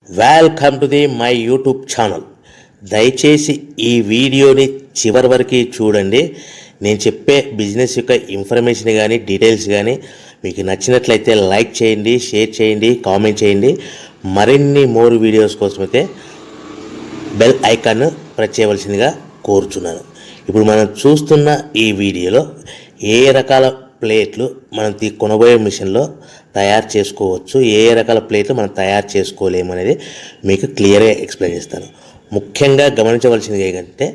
Welcome to my YouTube channel. దయచేసి ఈ వీడియోని చివరి వరకు చూడండి. నేను చెప్పే బిజినెస్ యొక్క ఇన్ఫర్మేషన్ కానీ డీటెయిల్స్ కానీ మీకు నచ్చినట్లయితే లైక్ చేయండి, షేర్ చేయండి, కామెంట్ చేయండి. మరిన్ని మోర్ వీడియోస్ కోసమైతే బెల్ ఐకాన్ ప్రెస్ చేయవలసిందిగా కోరుచున్నాను. ఇప్పుడు మనం చూస్తున్న ఈ వీడియోలో ఏ రకాల ప్లేట్లు మనం కొనబోయే మిషన్లో తయారు చేసుకోవచ్చు, ఏ రకాల ప్లేట్లు మనం తయారు చేసుకోలేమనేది మీకు క్లియర్గా ఎక్స్ప్లెయిన్ చేస్తాను. ముఖ్యంగా గమనించవలసింది ఏంటంటే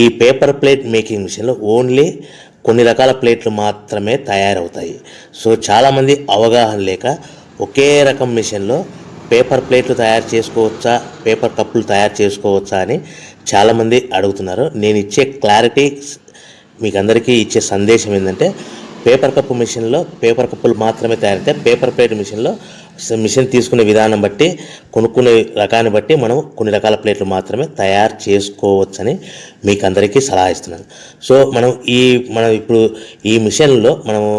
ఈ పేపర్ ప్లేట్ మేకింగ్ మిషన్లో ఓన్లీ కొన్ని రకాల ప్లేట్లు మాత్రమే తయారవుతాయి. సో చాలామంది అవగాహన లేక ఒకే రకం మిషన్లో పేపర్ ప్లేట్లు తయారు చేసుకోవచ్చా, పేపర్ కప్పులు తయారు చేసుకోవచ్చా అని చాలామంది అడుగుతున్నారు. నేను ఇచ్చే క్లారిటీ మీకు అందరికీ ఇచ్చే సందేశం ఏంటంటే పేపర్ కప్పు మిషన్లో పేపర్ కప్పులు మాత్రమే తయారవుతాయి. పేపర్ ప్లేట్ మిషన్లో మిషన్ తీసుకునే విధానం బట్టి, కొనుక్కునే రకాన్ని బట్టి మనం కొన్ని రకాల ప్లేట్లు మాత్రమే తయారు చేసుకోవచ్చని మీకు అందరికీ సలహా ఇస్తున్నాను. సో మనం ఇప్పుడు ఈ మిషన్లో మనము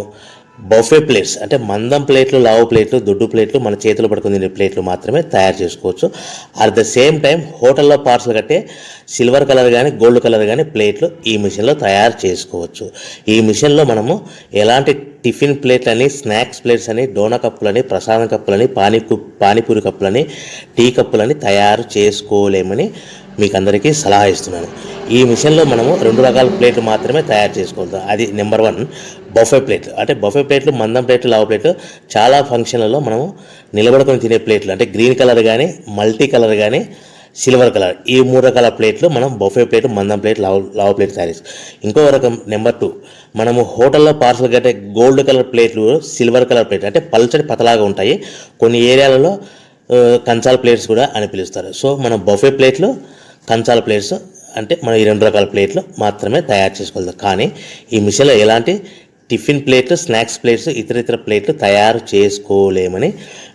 బఫే ప్లేట్స్ అంటే మందం ప్లేట్లు, లావు ప్లేట్లు, దొడ్డు ప్లేట్లు, మన చేతులు పట్టుకుని తినే ప్లేట్లు మాత్రమే తయారు చేసుకోవచ్చు. అట్ ద సేమ్ టైం హోటల్లో పార్సల్ కట్టే సిల్వర్ కలర్ కానీ గోల్డ్ కలర్ కానీ ప్లేట్లు ఈ మిషన్లో తయారు చేసుకోవచ్చు. ఈ మిషన్లో మనము ఎలాంటి టిఫిన్ ప్లేట్లని, స్నాక్స్ ప్లేట్స్ అని, డోనా కప్పులని, ప్రసాదం కప్పులని, పానీపూరి కప్పులని, టీ కప్పులని తయారు చేసుకోలేమని మీకు అందరికీ సలహా ఇస్తున్నాను. ఈ మిషన్లో మనము 2 రకాల ప్లేట్లు మాత్రమే తయారు చేసుకోగలుగుతాం. అది నెంబర్ 1 బఫే ప్లేట్లు. అంటే బఫే ప్లేట్లు మందం ప్లేట్లు, లావు ప్లేట్లు, చాలా ఫంక్షన్లలో మనము నిలబడుకొని తినే ప్లేట్లు అంటే గ్రీన్ కలర్ కానీ, మల్టీ కలర్ కానీ, సిల్వర్ కలర్, ఈ 3 రకాల ప్లేట్లు మనం బఫే ప్లేట్, మందం ప్లేట్, లావు ప్లేట్ తయారు చేస్తాం. ఇంకో రకం నెంబర్ 2 మనము హోటల్లో పార్సల్ కట్టే గోల్డ్ కలర్ ప్లేట్లు, సిల్వర్ కలర్ ప్లేట్లు అంటే పల్చడి పతలాగా ఉంటాయి. కొన్ని ఏరియాలలో కంచాల ప్లేట్స్ కూడా అని పిలుస్తారు. సో మనం బఫే ప్లేట్లు, కంచాల ప్లేట్స్ అంటే మనం ఈ 2 రకాల ప్లేట్లు మాత్రమే తయారు చేసుకోగలుగుతాం. కానీ ఈ మిషన్లో ఎలాంటి టిఫిన్ ప్లేట్లు, స్నాక్స్ ప్లేట్స్, ఇతర ప్లేట్లు తయారు చేసుకోలేమని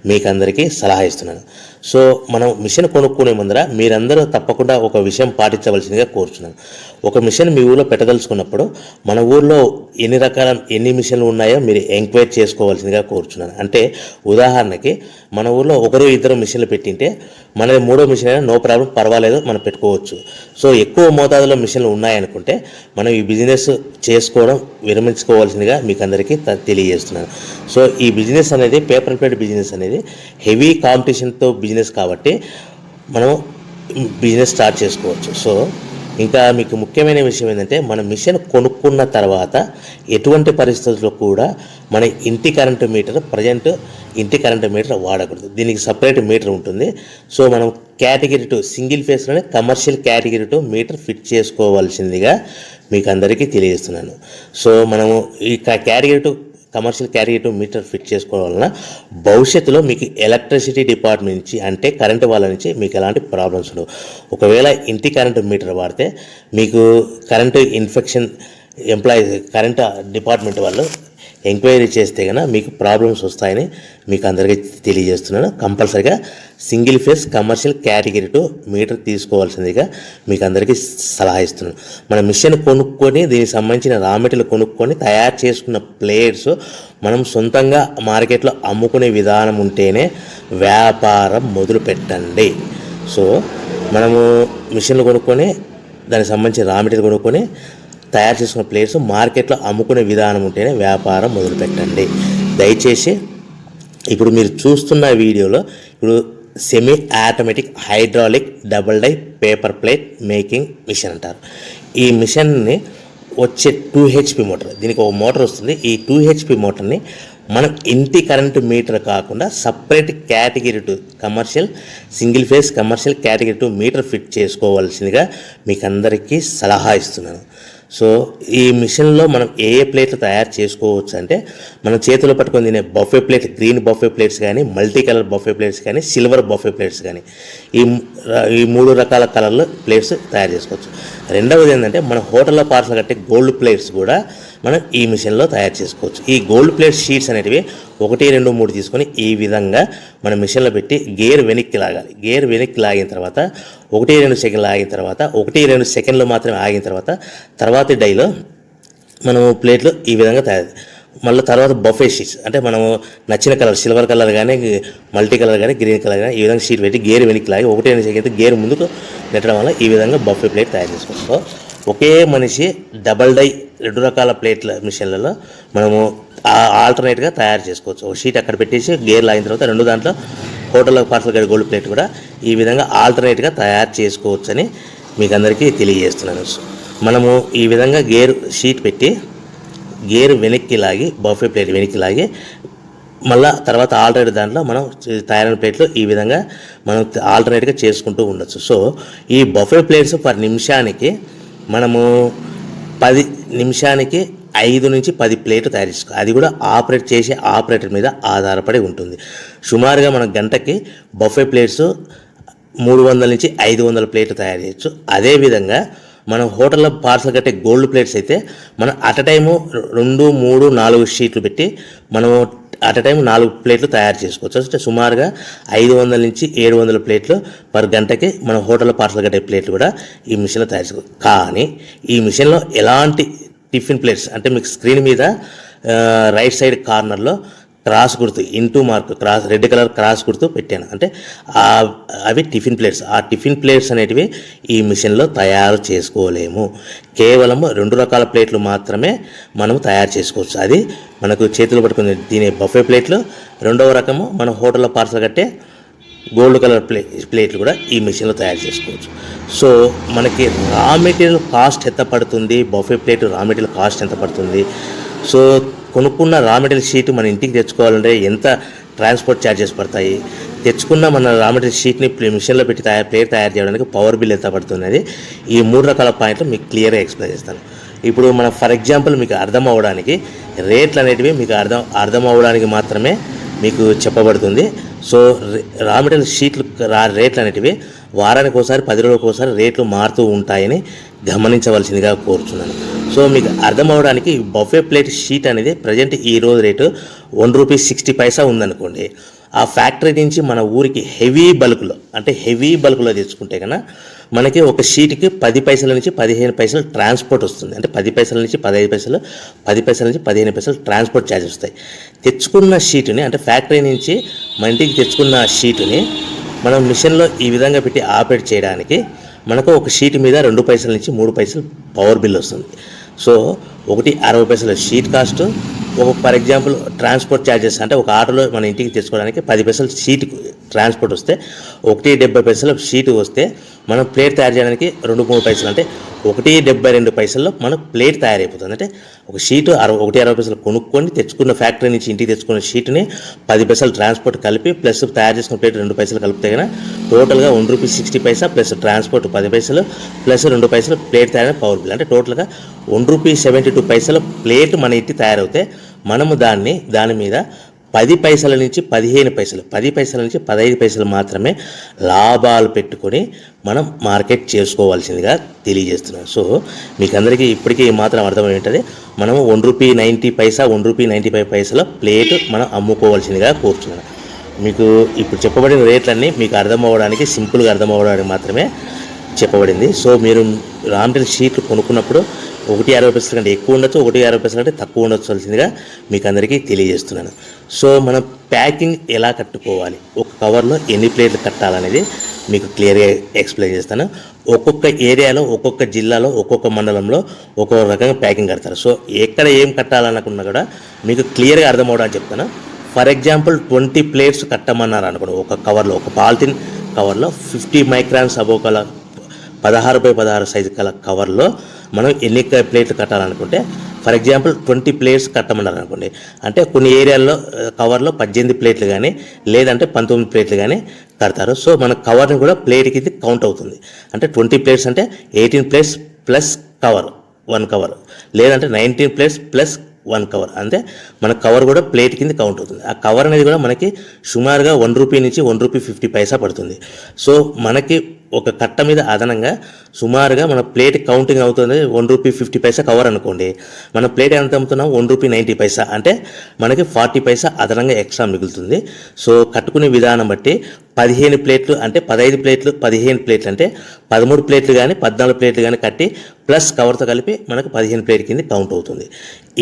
మీకు అందరికీ సలహా ఇస్తున్నాను. సో మనం మిషన్ కొనుక్కునే ముందర మీరందరూ తప్పకుండా ఒక విషయం పాటించవలసిందిగా కోరుచున్నాను. ఒక మిషన్ మీ ఊళ్ళో పెట్టదలుచుకున్నప్పుడు మన ఊళ్ళో ఎన్ని మిషన్లు ఉన్నాయో మీరు ఎంక్వైరీ చేసుకోవాల్సిందిగా కోరుచున్నాను. అంటే ఉదాహరణకి మన ఊళ్ళో 1-2 మిషన్లు పెట్టింటే మనది 3వ మిషన్ అయినా నో ప్రాబ్లం, పర్వాలేదు, మనం పెట్టుకోవచ్చు. సో ఎక్కువ మోతాదులో మిషన్లు ఉన్నాయనుకుంటే మనం ఈ బిజినెస్ చేసుకోవడం విరమించుకోవాల్సిందిగా మీకు అందరికీ తెలియజేస్తున్నాను. సో ఈ బిజినెస్ అనేది పేపర్ ప్లేట్ బిజినెస్ అనేది హెవీ కాంపిటీషన్తో బిజినెస్ కాబట్టి మనం బిజినెస్ స్టార్ట్ చేసుకోవచ్చు. సో ఇంకా మీకు ముఖ్యమైన విషయం ఏంటంటే మన మిషన్ కొనుక్కున్న తర్వాత ఎటువంటి పరిస్థితుల్లో కూడా మన ఇంటి కరెంటు మీటర్, ఇంటి కరెంటు మీటర్ వాడకూడదు. దీనికి సపరేట్ మీటర్ ఉంటుంది. సో మనం కేటగిరీ 2 సింగిల్ ఫేస్లోనే కమర్షియల్ కేటగిరీ 2 మీటర్ ఫిట్ చేసుకోవాల్సిందిగా మీకు అందరికీ తెలియజేస్తున్నాను. సో మనము ఈ category 2 commercial category 2 meter fit చేసుకోవడం వలన భవిష్యత్తులో మీకు ఎలక్ట్రిసిటీ డిపార్ట్మెంట్ నుంచి అంటే కరెంటు వాళ్ళ నుంచి మీకు ఎలాంటి ప్రాబ్లమ్స్ ఉండవు. ఒకవేళ ఇంటి కరెంటు మీటర్ వాడితే మీకు కరెంటు ఇన్ఫెక్షన్ కరెంటు డిపార్ట్మెంట్ వాళ్ళు ఎంక్వైరీ చేస్తే కనుక మీకు ప్రాబ్లమ్స్ వస్తాయని మీకు అందరికీ తెలియజేస్తున్నాను. కంపల్సరీగా single phase commercial category 2 meter తీసుకోవాల్సిందిగా మీకు అందరికీ సలహా ఇస్తున్నాను. మన మిషన్ కొనుక్కొని దీనికి సంబంధించిన రా మెటీరియల్ కొనుక్కొని తయారు చేసుకున్న ప్లేట్స్ మనం సొంతంగా మార్కెట్లో అమ్ముకునే విధానం ఉంటేనే వ్యాపారం మొదలు పెట్టండి. సో మనము మిషన్లు కొనుక్కొని దానికి సంబంధించిన రా మెటీరియల్ కొనుక్కొని తయారు చేసుకున్న ప్లేట్స్ మార్కెట్లో అమ్ముకునే విధానం ఉంటేనే వ్యాపారం మొదలుపెట్టండి. దయచేసి ఇప్పుడు మీరు చూస్తున్న వీడియోలో ఇప్పుడు semi automatic hydraulic double die paper plate making machine అంటారు. ఈ మిషన్ని వచ్చే 2 HP మోటార్, దీనికి ఒక మోటార్ వస్తుంది. ఈ 2 HP మోటార్ని మనం ఇంటి కరెంటు మీటర్ కాకుండా separate category 2 commercial single phase commercial category 2 meter fit చేసుకోవాల్సిందిగా మీకు అందరికీ సలహా ఇస్తున్నాను. సో ఈ మిషన్లో మనం ఏ ప్లేట్లు తయారు చేసుకోవచ్చు అంటే మనం చేతిలో పట్టుకొని తినే buffet plate, green buffet plates కానీ, మల్టీ కలర్ బఫే ప్లేట్స్ కానీ, సిల్వర్ బఫే ప్లేట్స్ కానీ, ఈ 3 రకాల కలర్లో ప్లేట్స్ తయారు చేసుకోవచ్చు. రెండవది ఏంటంటే మన హోటల్లో పార్సల్ కట్టే గోల్డ్ ప్లేట్స్ కూడా మనం ఈ మిషన్లో తయారు చేసుకోవచ్చు. ఈ గోల్డ్ ప్లేట్ షీట్స్ అనేటివి 1, 2, 3 తీసుకొని ఈ విధంగా మన మిషన్లో పెట్టి గేర్ వెనక్కి లాగాలి. గేర్ వెనక్కి లాగిన తర్వాత 1, 2 సెకండ్లు ఆగిన తర్వాత 1, 2 సెకండ్లు మాత్రమే ఆగిన తర్వాత తర్వాతి డైలో మనము ప్లేట్లు ఈ విధంగా తయారు మళ్ళీ తర్వాత బఫే షీట్స్ అంటే మనము నచ్చిన కలర్ సిల్వర్ కలర్ కానీ మల్టీ కలర్ కానీ గ్రీన్ కలర్ కానీ ఈ విధంగా షీట్ పెట్టి గేర్ వెనక్కి లాగి ఒకటే అయితే గేర్ ముందుకు నెట్టడం వల్ల ఈ విధంగా బఫే ప్లేట్ తయారు చేసుకోవచ్చు. సో ఒకే మనిషి డబల్ డై 2 రకాల ప్లేట్ల మిషన్లలో మనము ఆల్టర్నేట్గా తయారు చేసుకోవచ్చు. ఒక షీట్ అక్కడ పెట్టేసి గేర్ లాగిన తర్వాత 2 దాంట్లో హోటల్లో పార్సల్ గడి గోల్డ్ ప్లేట్ కూడా ఈ విధంగా ఆల్టర్నేట్గా తయారు చేసుకోవచ్చని మీకు అందరికీ తెలియజేస్తున్నాను. మనము ఈ విధంగా గేర్ షీట్ పెట్టి గేర్ వెనక్కి లాగి బఫే ప్లేట్ వెనక్కి లాగి మళ్ళీ తర్వాత ఆల్టర్నేట్ దాంట్లో మనం తయారైన ప్లేట్లు ఈ విధంగా మనం ఆల్టర్నేట్గా చేసుకుంటూ ఉండొచ్చు. సో ఈ బఫే ప్లేట్స్ పర్ నిమిషానికి మనము 10 నిమిషానికి 5 నుంచి 10 ప్లేట్లు తయారు చేసుకోవాలి. అది కూడా ఆపరేట్ చేసే ఆపరేటర్ మీద ఆధారపడి ఉంటుంది. సుమారుగా మన గంటకి బఫే ప్లేట్స్ 300 నుంచి 500 ప్లేట్లు తయారు చేయొచ్చు. అదేవిధంగా మనం హోటల్లో పార్సల్ కట్టే గోల్డ్ ప్లేట్స్ అయితే మనం అట్ టైము 2, 3, 4 షీట్లు పెట్టి మనము అట్ టైం 4 ప్లేట్లు తయారు చేసుకోవచ్చు. అంటే సుమారుగా 500 నుంచి 700 ప్లేట్లు పర్ గంటకి మన హోటల్లో పార్సల్ కట్టే ప్లేట్లు కూడా ఈ మిషన్లో తయారు చేసుకోవచ్చు. కానీ ఈ మిషన్లో ఎలాంటి టిఫిన్ ప్లేట్స్ అంటే మీకు స్క్రీన్ మీద రైట్ సైడ్ కార్నర్లో క్రాస్ గుర్తు into mark cross red colour cross గుర్తు పెట్టాను. అంటే అవి టిఫిన్ ప్లేట్స్. ఆ టిఫిన్ ప్లేట్స్ అనేటివి ఈ మిషన్లో తయారు చేసుకోలేము. కేవలం 2 రకాల ప్లేట్లు మాత్రమే మనం తయారు చేసుకోవచ్చు. అది మనకు చేతులు పట్టుకుని తినే బఫే ప్లేట్లు, 2వ రకము మన హోటల్లో పార్సల్ కట్టే గోల్డ్ కలర్ ప్లేట్లు కూడా ఈ మిషన్లో తయారు చేసుకోవచ్చు. సో మనకి రా మెటీరియల్ కాస్ట్ ఎంత పడుతుంది, buffet plate raw material cost ఎంత పడుతుంది, సో కొనుక్కున్న రా మెటీరియల్ షీట్ మన ఇంటికి తెచ్చుకోవాలంటే ఎంత ట్రాన్స్పోర్ట్ ఛార్జెస్ పడతాయి, తెచ్చుకున్న మన రా మెటీరియల్ షీట్ని మిషన్లో పెట్టి ప్లేట్ తయారు చేయడానికి పవర్ బిల్ ఎంత పడుతున్నది, ఈ 3 రకాల పాయింట్లు మీకు క్లియర్గా ఎక్స్ప్లెయిన్ చేస్తాను. ఇప్పుడు మనం ఫర్ ఎగ్జాంపుల్ మీకు అర్థం అవ్వడానికి రేట్లు అనేటివి మీకు అర్థం అవ్వడానికి మాత్రమే మీకు చెప్పబడుతుంది. సో రా మెటీరియల్ షీట్లు రేట్లు అనేటివి వారానికి ఒకసారి 10 రోజులకు ఒకసారి రేట్లు మారుతూ ఉంటాయని గమనించవలసిందిగా కోరుతున్నాను. సో మీకు అర్థం అవ్వడానికి బఫే ప్లేట్ షీట్ అనేది ప్రజెంట్ ఈ రోజు రేటు ₹1.60 ఉందనుకోండి. ఆ ఫ్యాక్టరీ నుంచి మన ఊరికి హెవీ బల్క్లో తెచ్చుకుంటే కన్నా మనకి ఒక షీట్కి 10 పైసల నుంచి 15 పైసలు ట్రాన్స్పోర్ట్ వస్తుంది. అంటే 10 పైసల నుంచి 15 పైసలు, 10 పైసల నుంచి 15 పైసలు ట్రాన్స్పోర్ట్ ఛార్జెస్ వస్తాయి. తెచ్చుకున్న షీటుని అంటే ఫ్యాక్టరీ నుంచి మన ఇంటికి తెచ్చుకున్న షీటుని మనం మిషన్లో ఈ విధంగా పెట్టి ఆపరేట్ చేయడానికి మనకు ఒక షీట్ మీద 2 పైసల నుంచి 3 పైసలు పవర్ బిల్ వస్తుంది. సో ఒకటి 60 పైసల sheet cost, for example transport charges అంటే ఒక ఆటోలో మన ఇంటికి తెచ్చుకోవడానికి 10 పైసలు షీట్ ట్రాన్స్పోర్ట్ వస్తే, 1.70 పైసలు షీట్ వస్తే మనం ప్లేట్ తయారు చేయడానికి 2-3 పైసలు అంటే 1.72 పైసల్లో మనకు ప్లేట్ తయారైపోతుంది. అంటే ఒక షీటు 1.60 పైసలు కొనుక్కొని తెచ్చుకున్న ఫ్యాక్టరీ నుంచి ఇంటికి తెచ్చుకున్న షీట్ని 10 పైసలు ట్రాన్స్పోర్ట్ కలిపి ప్లస్ తయారు చేసుకున్న ప్లేట్ 2 పైసలు కలిపితే కన్నా టోటల్గా ₹1.60 ప్లస్ ట్రాన్స్పోర్ట్ 10 పైసలు ప్లస్ 2 పైసలు ప్లేట్ తయారైన పవర్ బిల్ అంటే టోటల్గా ₹1.72 ప్లేట్ మన ఇంటికి తయారవుతే మనము దాని మీద 10 పైసల నుంచి 15 పైసలు, 10 పైసల నుంచి 15 పైసలు మాత్రమే లాభాలు పెట్టుకొని మనం మార్కెట్ చేసుకోవాల్సిందిగా తెలియజేస్తున్నాం. సో మీకు అందరికీ ఇప్పటికీ మాత్రం అర్థమై ఉంటుంది. మనము ₹1.90, ₹1.95 ప్లేట్ మనం అమ్ముకోవాల్సిందిగా కోరుతున్నాను. మీకు ఇప్పుడు చెప్పబడిన రేట్లన్నీ మీకు అర్థం అవ్వడానికి, సింపుల్గా అర్థం అవ్వడానికి మాత్రమే చెప్పబడింది. సో మీరు రా మెటీరియల్ షీట్లు కొనుక్కున్నప్పుడు 1.60 కంటే ఎక్కువ ఉండొచ్చు, 1.60 కంటే తక్కువ ఉండొచ్చువలసిందిగా మీకు అందరికీ తెలియజేస్తున్నాను. సో మనం ప్యాకింగ్ ఎలా కట్టుకోవాలి, ఒక కవర్లో ఎన్ని ప్లేట్లు కట్టాలనేది మీకు క్లియర్గా ఎక్స్ప్లెయిన్ చేస్తాను. ఒక్కొక్క ఏరియాలో, ఒక్కొక్క జిల్లాలో, ఒక్కొక్క మండలంలో ఒక్కొక్క రకంగా ప్యాకింగ్ కడతారు. సో ఎక్కడ ఏం కట్టాలనుకున్నా కూడా మీకు క్లియర్గా అర్థం అవడానికి చెప్తాను. ఫర్ ఎగ్జాంపుల్ 20 ప్లేట్స్ కట్టమన్నారు అనుకోండి, ఒక కవర్లో, ఒక పాలిథిన్ కవర్లో 50 మైక్రాన్స్ అబోవ్ కల 16x16 సైజు కల కవర్లో మనం ఎన్ని ప్లేట్లు కట్టాలనుకుంటే, ఫర్ ఎగ్జాంపుల్ 20 ప్లేట్స్ కట్టమన్నారు అనుకోండి, అంటే కొన్ని ఏరియాల్లో కవర్లో 18 ప్లేట్లు కానీ లేదంటే 19 ప్లేట్లు కానీ కడతారు. సో మన కవర్ని కూడా ప్లేట్కి ఇది కౌంట్ అవుతుంది. అంటే 20 ప్లేట్స్ అంటే 18 ప్లేట్స్ ప్లస్ కవర్ 1 కవర్, లేదంటే 19 ప్లేట్స్ ప్లస్ 1 కవర్, అంటే మన కవర్ కూడా ప్లేట్ కింద కౌంట్ అవుతుంది. ఆ కవర్ అనేది కూడా మనకి సుమారుగా ₹1 నుంచి ₹1.50 పడుతుంది. సో మనకి ఒక కట్ట మీద అదనంగా సుమారుగా మన ప్లేట్ కౌంటింగ్ అవుతుంది ₹1.50 కవర్ అనుకోండి, మన ప్లేట్ ఎంత అమ్ముతున్నాం ₹1.90, అంటే మనకి 40 పైసా అదనంగా ఎక్స్ట్రా మిగులుతుంది. సో కట్టుకునే విధానం బట్టి 15 ప్లేట్లు అంటే 15 ప్లేట్లు, 15 ప్లేట్లు అంటే 13 ప్లేట్లు కానీ 14 ప్లేట్లు కానీ కట్టి ప్లస్ కవర్తో కలిపి మనకు 15 ప్లేట్ కింద కౌంట్ అవుతుంది.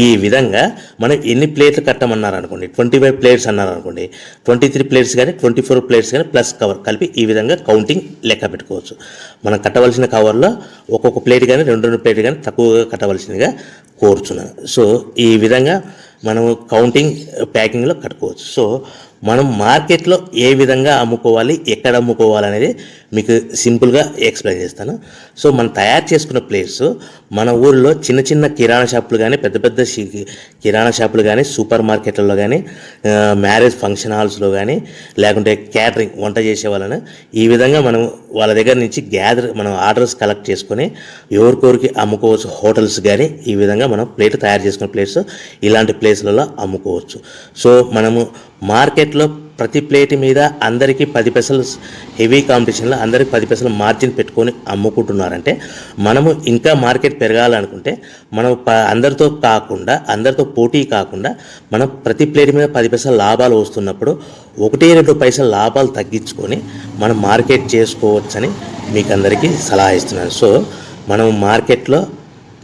ఈ విధంగా మనం ఎన్ని ప్లేట్లు కట్టమన్నారు అనుకోండి, 25 ప్లేట్స్ అన్నారు అనుకోండి, 23 ప్లేట్స్ కానీ 24 ప్లేట్స్ కానీ ప్లస్ కవర్ కలిపి ఈ విధంగా కౌంటింగ్ లెక్క పెట్టుకోవచ్చు. మనం కట్టవలసిన కవర్లో ఒక్కొక్క ప్లేట్ కానీ 2 ప్లేట్ కానీ తక్కువగా కట్టవలసిందిగా కోరుచున్నాను. సో ఈ విధంగా మనం కౌంటింగ్ ప్యాకింగ్లో కట్టుకోవచ్చు. సో మనం మార్కెట్లో ఏ విధంగా అమ్ముకోవాలి, ఎక్కడ అమ్ముకోవాలి అనేది మీకు సింపుల్గా ఎక్స్ప్లెయిన్ చేస్తాను. సో మనం తయారు చేసుకున్న ప్లేట్స్ మన ఊరిలో చిన్న చిన్న కిరాణా షాపులు కానీ, పెద్ద పెద్ద కిరాణా షాపులు కానీ, సూపర్ మార్కెట్లలో కానీ, మ్యారేజ్ ఫంక్షన్ హాల్స్లో కానీ, లేకుంటే క్యాటరింగ్ వంట చేసే వాళ్ళని ఈ విధంగా మనం వాళ్ళ దగ్గర నుంచి మనం ఆర్డర్స్ కలెక్ట్ చేసుకొని ఎవరికొరికి అమ్ముకోవచ్చు. హోటల్స్ కానీ ఈ విధంగా మనం ప్లేట్ తయారు చేసుకున్న ప్లేట్స్ ఇలాంటి ప్లేస్లలో అమ్ముకోవచ్చు. సో మనము మార్కెట్లో ప్రతి ప్లేట్ మీద అందరికీ 10 పైసలు హెవీ కాంపిటీషన్లో అందరికి 10 పైసలు మార్జిన్ పెట్టుకొని అమ్ముకుంటున్నారంటే మనము ఇంకా మార్కెట్ పెరగాలనుకుంటే మనం అందరితో పోటీ కాకుండా మనం ప్రతి ప్లేట్ మీద 10 పైసలు లాభాలు వస్తున్నప్పుడు 1-2 పైసలు లాభాలు తగ్గించుకొని మనం మార్కెట్ చేసుకోవచ్చని మీకు అందరికీ సలహా ఇస్తున్నాను. సో మనం మార్కెట్లో